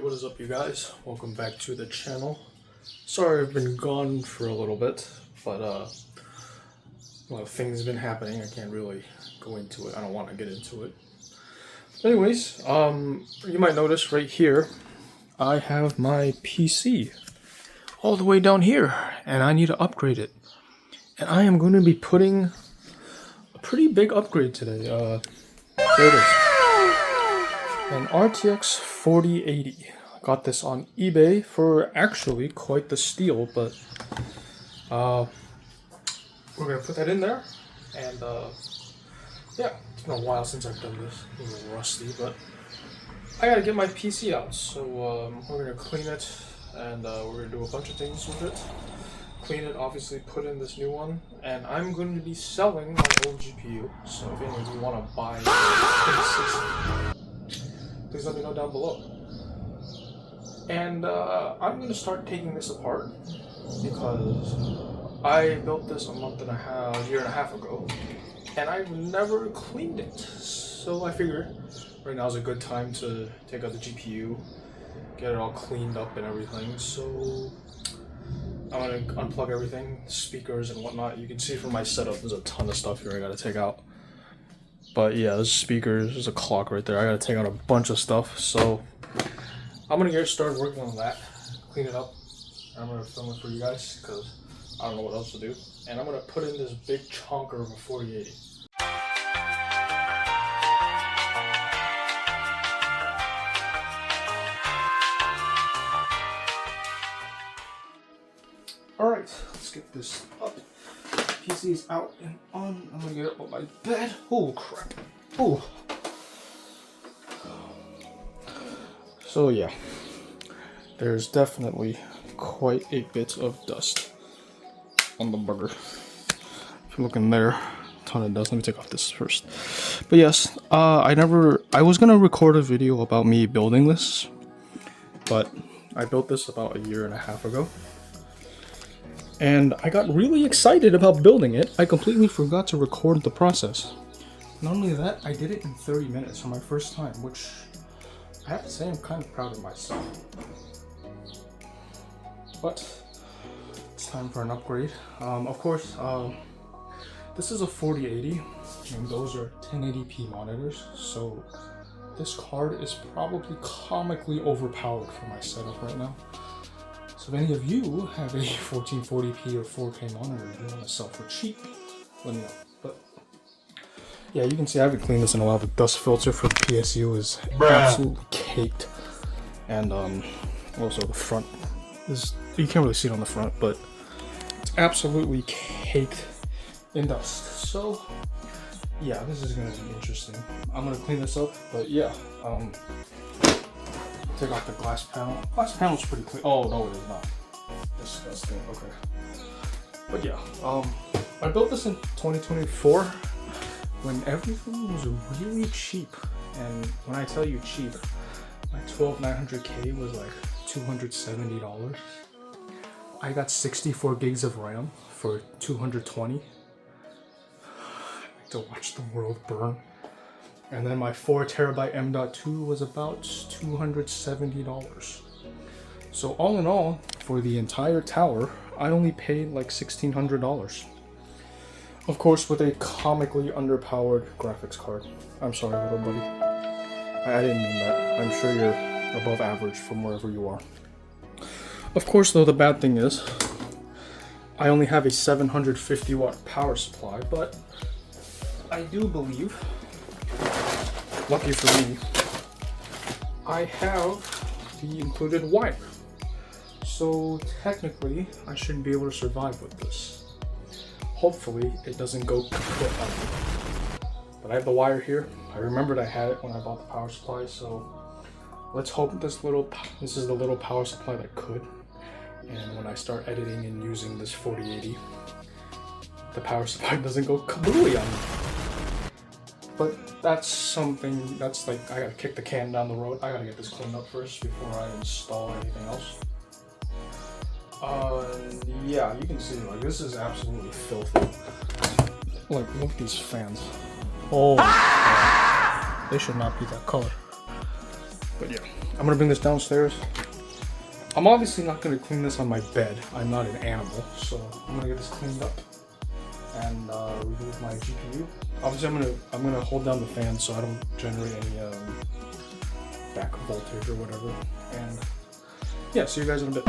Alright, what is up you guys? Welcome back to the channel. Sorry I've been gone for a little bit, but a lot of things have been happening. I can't really go into it. I don't want to get into it. Anyways, you might notice right here, I have my PC all the way down here, and I need to upgrade it. And I am going to be putting a pretty big upgrade today. There it is. An RTX 4080. I got this on eBay for actually quite the steal, but we're gonna put that in there. And yeah, it's been a while since I've done this. A little rusty, but I gotta get my PC out. So we're gonna clean it, and we're gonna do a bunch of things with it. Clean it, obviously put in this new one, and I'm going to be selling my old GPU. So if any of you want to buy a 2060, please let me know down below. And I'm going to start taking this apart because I built this a year and a half ago, and I've never cleaned it. So I figured right now is a good time to take out the GPU, get it all cleaned up and everything. So I'm going to unplug everything, speakers and whatnot. You can see from my setup there's a ton of stuff here I got to take out. But yeah, there's speakers, there's a clock right there. I gotta take out a bunch of stuff, so I'm gonna get started working on that, clean it up. I'm gonna film it for you guys because I don't know what else to do. And I'm gonna put in this big chonker of a 4080. Alright, let's get this up. PC's out and on. I'm gonna get up on my bed. Oh crap. Oh. So yeah, there's definitely quite a bit of dust on the burger. If you look in there, a ton of dust. Let me take off this first. But yes, I was gonna record a video about me building this, but I built this about a year and a half ago. And I got really excited about building it. I completely forgot to record the process. Not only that, I did it in 30 minutes for my first time, which I have to say I'm kind of proud of myself. But it's time for an upgrade. Of course, this is a 4080, and those are 1080p monitors, so this card is probably comically overpowered for my setup right now. So if any of you have a 1440p or 4K monitor you want to sell for cheap, let me know. But yeah, you can see I haven't cleaned this in a while. The dust filter for the PSU is absolutely caked. And also the front is, you can't really see it on the front, but it's absolutely caked in dust. So yeah, this is going to be interesting. I'm going to clean this up, but yeah, take off the glass panel. Glass panel's pretty clean. Oh no, it is not. Disgusting. Okay. But yeah, I built this in 2024 when everything was really cheap. And when I tell you cheap, my 12900K was like $270. I got 64 gigs of RAM for $220. To watch the world burn. And then my 4TB M.2 was about $270. So all in all, for the entire tower, I only paid like $1,600. Of course, with a comically underpowered graphics card. I'm sorry, little buddy. I didn't mean that. I'm sure you're above average from wherever you are. Of course, though, the bad thing is, I only have a 750 watt power supply, but I do believe, lucky for me, I have the included wire. So technically, I should be able to survive with this. Hopefully, it doesn't go kaput on me. But I have the wire here. I remembered I had it when I bought the power supply, so let's hope this is the little power supply that could. And when I start editing and using this 4080, the power supply doesn't go kablooey on me. But that's something, that's like, I gotta kick the can down the road. I gotta get this cleaned up first before I install anything else. Yeah, you can see, like, this is absolutely filthy. Like, look at these fans. Oh, they should not be that color. But yeah, I'm gonna bring this downstairs. I'm obviously not gonna clean this on my bed. I'm not an animal, so I'm gonna get this cleaned up and remove my GPU. Obviously, I'm gonna hold down the fan so I don't generate any back voltage or whatever. And yeah, see you guys in a bit.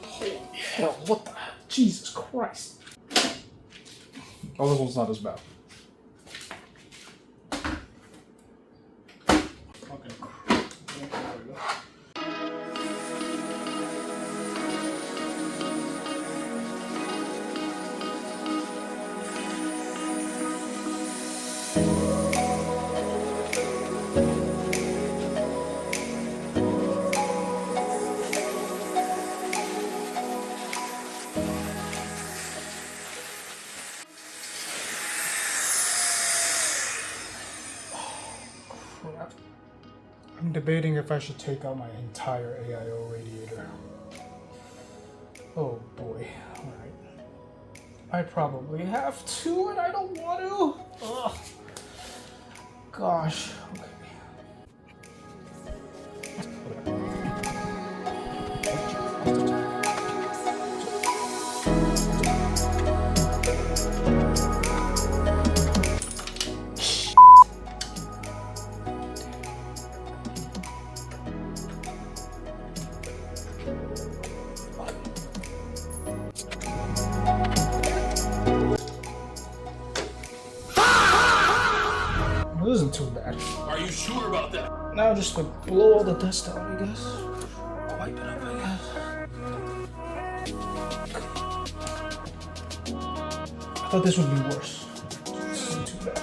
Holy hell! What the? Jesus Christ! Oh, this one's not as bad. I'm debating if I should take out my entire AIO radiator. Oh boy, alright. I probably have to and I don't want to. Ugh. Gosh, okay. This isn't too bad. Are you sure about that? Now just to blow all the dust out, I guess. Wipe it up, I guess. I thought this would be worse. This isn't too bad.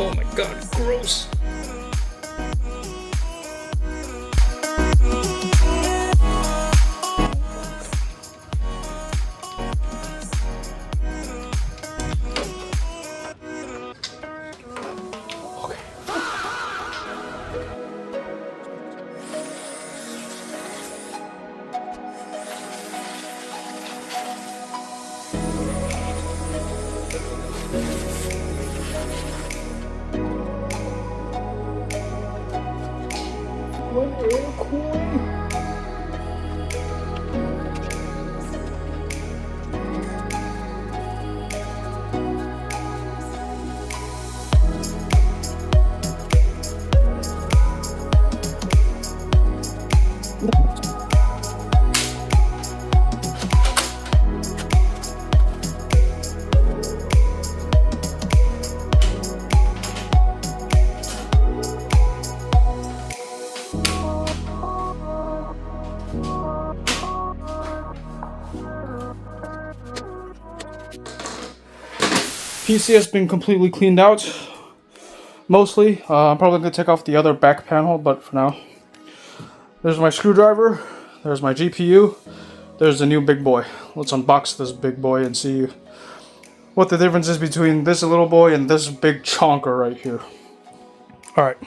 Oh my god, gross. One air coin. PC has been completely cleaned out, mostly. I'm probably going to take off the other back panel, but for now. There's my screwdriver, there's my GPU, there's the new big boy. Let's unbox this big boy and see what the difference is between this little boy and this big chonker right here. Alright,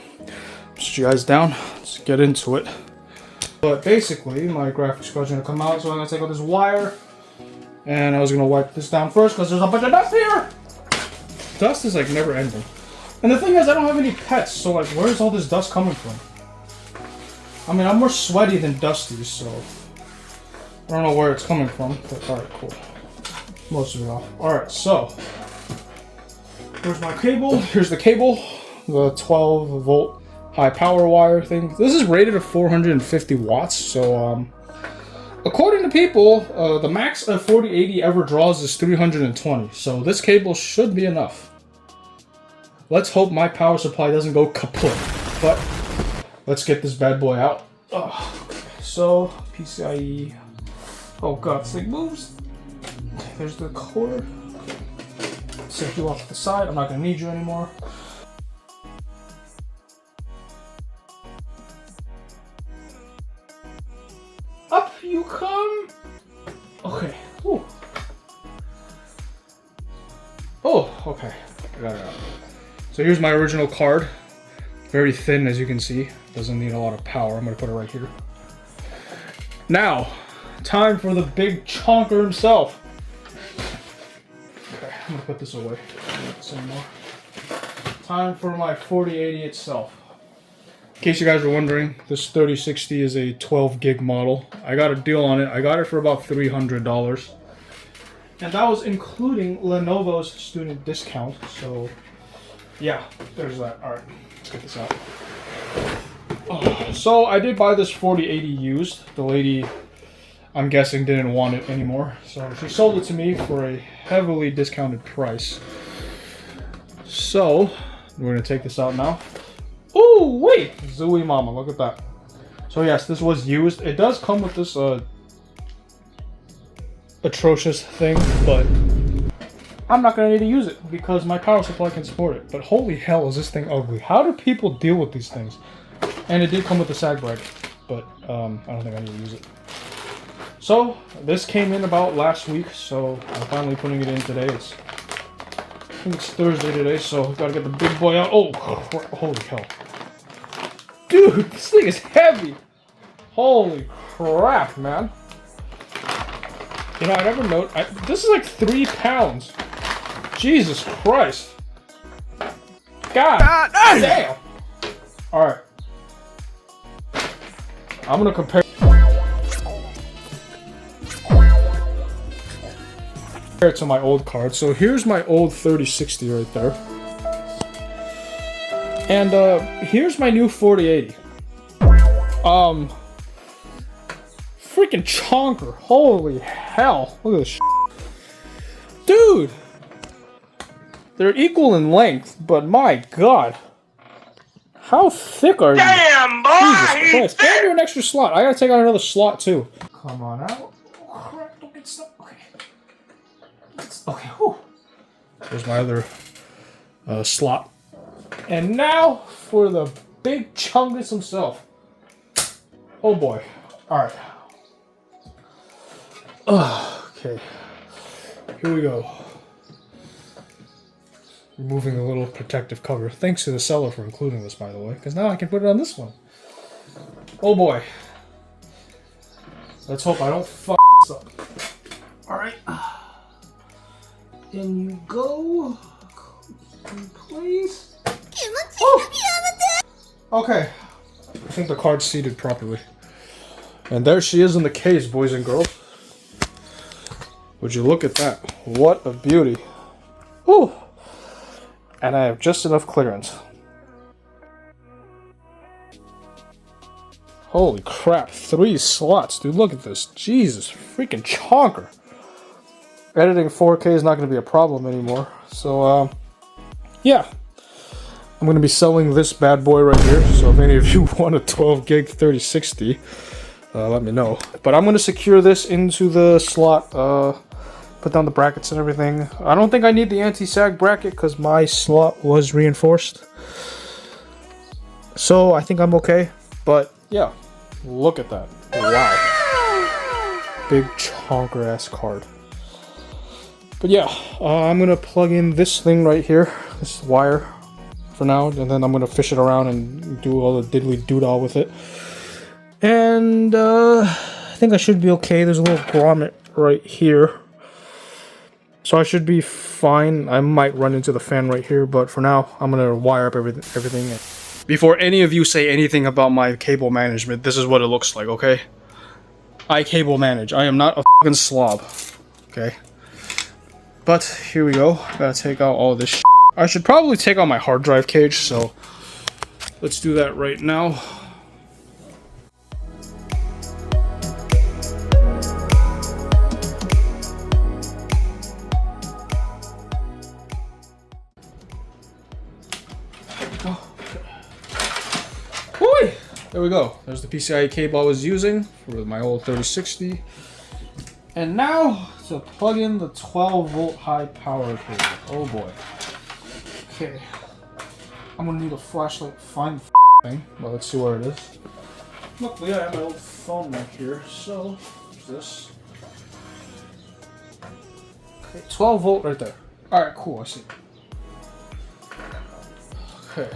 sit you guys down, let's get into it. But basically, my graphics card's going to come out, so I'm going to take out this wire. And I was going to wipe this down first because there's a bunch of dust here! Dust is like never ending. And the thing is, I don't have any pets, so like, where's all this dust coming from? I mean, I'm more sweaty than dusty, so I don't know where it's coming from, but alright, cool. Most of it off. Alright, so here's my cable. Here's the cable, the 12 volt high power wire thing. This is rated at 450 watts, so according to people, the max a 4080 ever draws is 320, so this cable should be enough. Let's hope my power supply doesn't go kaput, but let's get this bad boy out. Okay. So, PCIe. Oh god, this thing moves. Okay, there's the cord. Set you off to the side. I'm not going to need you anymore. you come. Okay. Whew. Oh, okay. I got it out. So here's my original card. Very thin, as you can see. Doesn't need a lot of power. I'm gonna put it right here. Now, time for the big chonker himself. Okay, I'm gonna put this away. Some more. Time for my 4080 itself. In case you guys were wondering, this 3060 is a 12 gig model. I got a deal on it. I got it for about $300. And that was including Lenovo's student discount. So, yeah, there's that. All right, let's get this out. So, I did buy this 4080 used. The lady, I'm guessing, didn't want it anymore. So, she sold it to me for a heavily discounted price. So, we're going to take this out now. Oh, wait! Zooey mama, look at that. So yes, this was used. It does come with this atrocious thing, but I'm not going to need to use it because my power supply can support it. But holy hell, is this thing ugly. How do people deal with these things? And it did come with a sag bracket, but I don't think I need to use it. So, this came in about last week, so I'm finally putting it in today. I think it's Thursday today, so I've got to get the big boy out. Oh, holy hell. Dude, this thing is heavy. Holy crap, man. You know, I never noticed. This is like 3 pounds. Jesus Christ. God damn. Alright. I'm going to compare it to my old card. So here's my old 3060 right there. And here's my new 4080. Freaking chonker. Holy hell. Look at this dude. They're equal in length, but my god. How thick are you? Damn, boy! Jesus Christ. And you're an extra slot. I gotta take out another slot too. Come on out. Oh crap, don't get stuck. Okay. Okay, whew. There's my other slot. And now for the big chungus himself. Oh boy. Alright. Okay. Here we go. Removing a little protective cover. Thanks to the seller for including this, by the way, because now I can put it on this one. Oh boy. Let's hope I don't fuck this up. Alright. In you go. Please. Oh. Okay. I think the card's seated properly. And there she is in the case, boys and girls. Would you look at that? What a beauty. Whew. And I have just enough clearance. Holy crap, 3 slots, dude, look at this. Jesus freaking chonker. Editing 4K is not going to be a problem anymore. So, yeah. I'm going to be selling this bad boy right here. So if any of you want a 12 gig 3060, let me know. But I'm going to secure this into the slot, put down the brackets and everything. I don't think I need the anti-sag bracket because my slot was reinforced. So I think I'm okay. But yeah, look at that. Wow. Big chonker ass card. But yeah, I'm going to plug in this thing right here, this wire for now, and then I'm going to fish it around and do all the diddly doodah with it. And I think I should be okay. There's a little grommet right here. So I should be fine. I might run into the fan right here, but for now, I'm going to wire up everything. Before any of you say anything about my cable management, this is what it looks like, okay? I cable manage. I am not a fucking slob, okay? But here we go. Gotta take out all this shit. I should probably take out my hard drive cage, so let's do that right now. There we go. There's the PCIe cable I was using for my old 3060. And now to plug in the 12 volt high power cable. Oh boy. Okay. I'm gonna need a flashlight to find the thing. Well, let's see where it is. luckily I have my old phone back here, so what's this? Okay, 12 volt right there. Alright, cool, I see. Okay.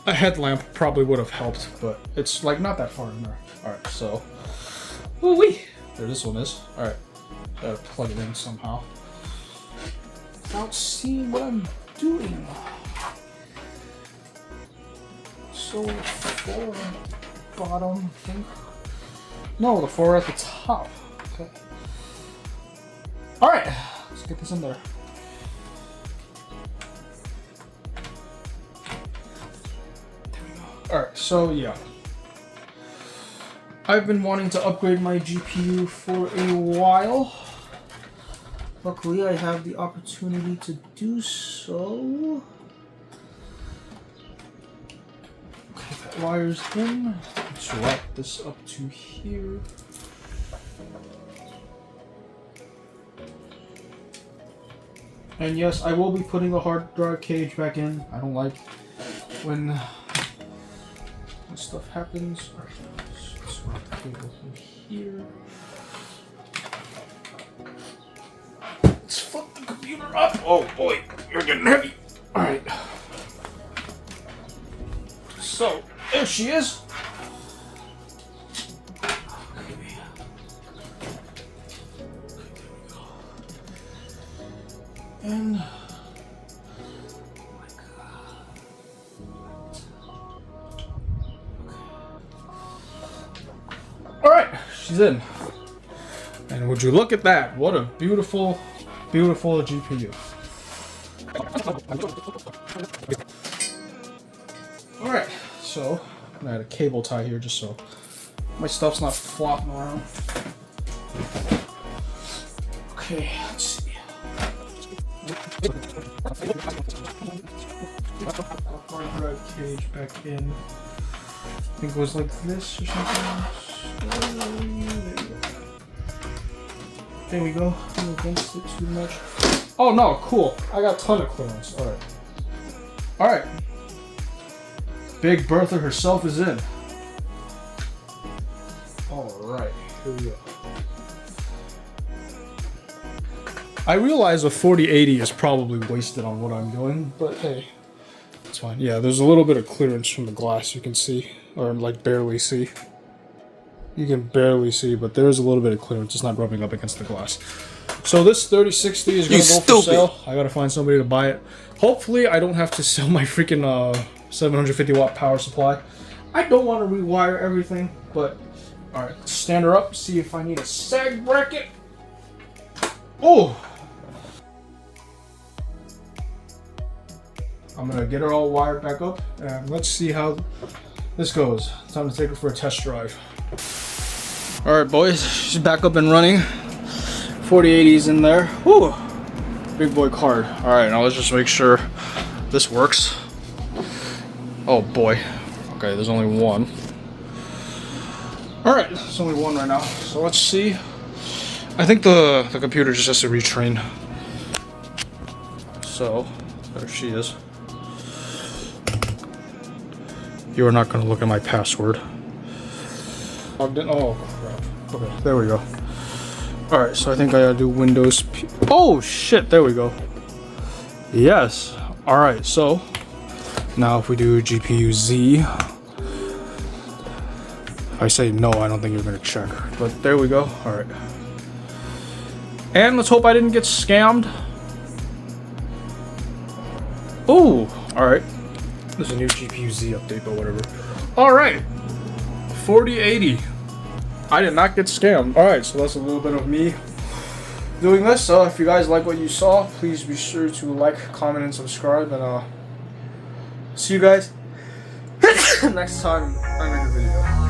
A headlamp probably would have helped, but it's like not that far in there. Alright, so. Woo-wee! There this one is. Alright. Gotta plug it in somehow. Without seeing what I'm doing. So, 4 bottom, I think. No, the 4 at the top. Okay. Alright, let's get this in there. Alright, so yeah. I've been wanting to upgrade my GPU for a while. Luckily, I have the opportunity to do so. Okay, that wire's in. Let's wrap this up to here. And yes, I will be putting the hard drive cage back in. I don't like when stuff happens. Alright, let's wrap the cable in here. Let's flip the computer up. Oh boy, you're getting heavy. Alright. So, there she is. And alright, she's in. And would you look at that? What a beautiful, beautiful GPU. Alright, so I had a cable tie here just so my stuff's not flopping around. Okay, let's see. Hard drive cage back in. I think it was like this or something. There we go. I'm against it too much. Oh no, cool. I got a ton of clearance. Alright. Alright. Big Bertha herself is in. Alright, here we go. I realize a 4080 is probably wasted on what I'm doing, but hey, it's fine. Yeah, there's a little bit of clearance from the glass you can see, or like barely see. You can barely see, but there is a little bit of clearance. It's not rubbing up against the glass. So this 3060 is gonna go for sale. I gotta find somebody to buy it. Hopefully, I don't have to sell my freaking 750 watt power supply. I don't want to rewire everything, but all right, let's stand her up. See if I need a sag bracket. Oh. I'm gonna get her all wired back up and let's see how this goes. Time to take her for a test drive. Alright boys, she's back up and running. 4080's in there. Whew. Big boy card. Alright, now let's just make sure this works. Oh boy. Okay, there's only one. Alright, there's only one right now. So let's see. I think the computer just has to retrain. So, there she is. You are not going to look at my password. Logged in. Oh crap. Okay, there we go. Alright, so I think I gotta do Windows P. Oh shit, there we go. Yes. Alright, so now if we do GPU Z. If I say no, I don't think you're going to check. But there we go. Alright. And let's hope I didn't get scammed. Oh, alright. There's a new GPU Z update, but whatever. Alright. 4080. I did not get scammed. Alright, so that's a little bit of me doing this. So if you guys like what you saw, please be sure to like, comment, and subscribe. And see you guys next time I make a video.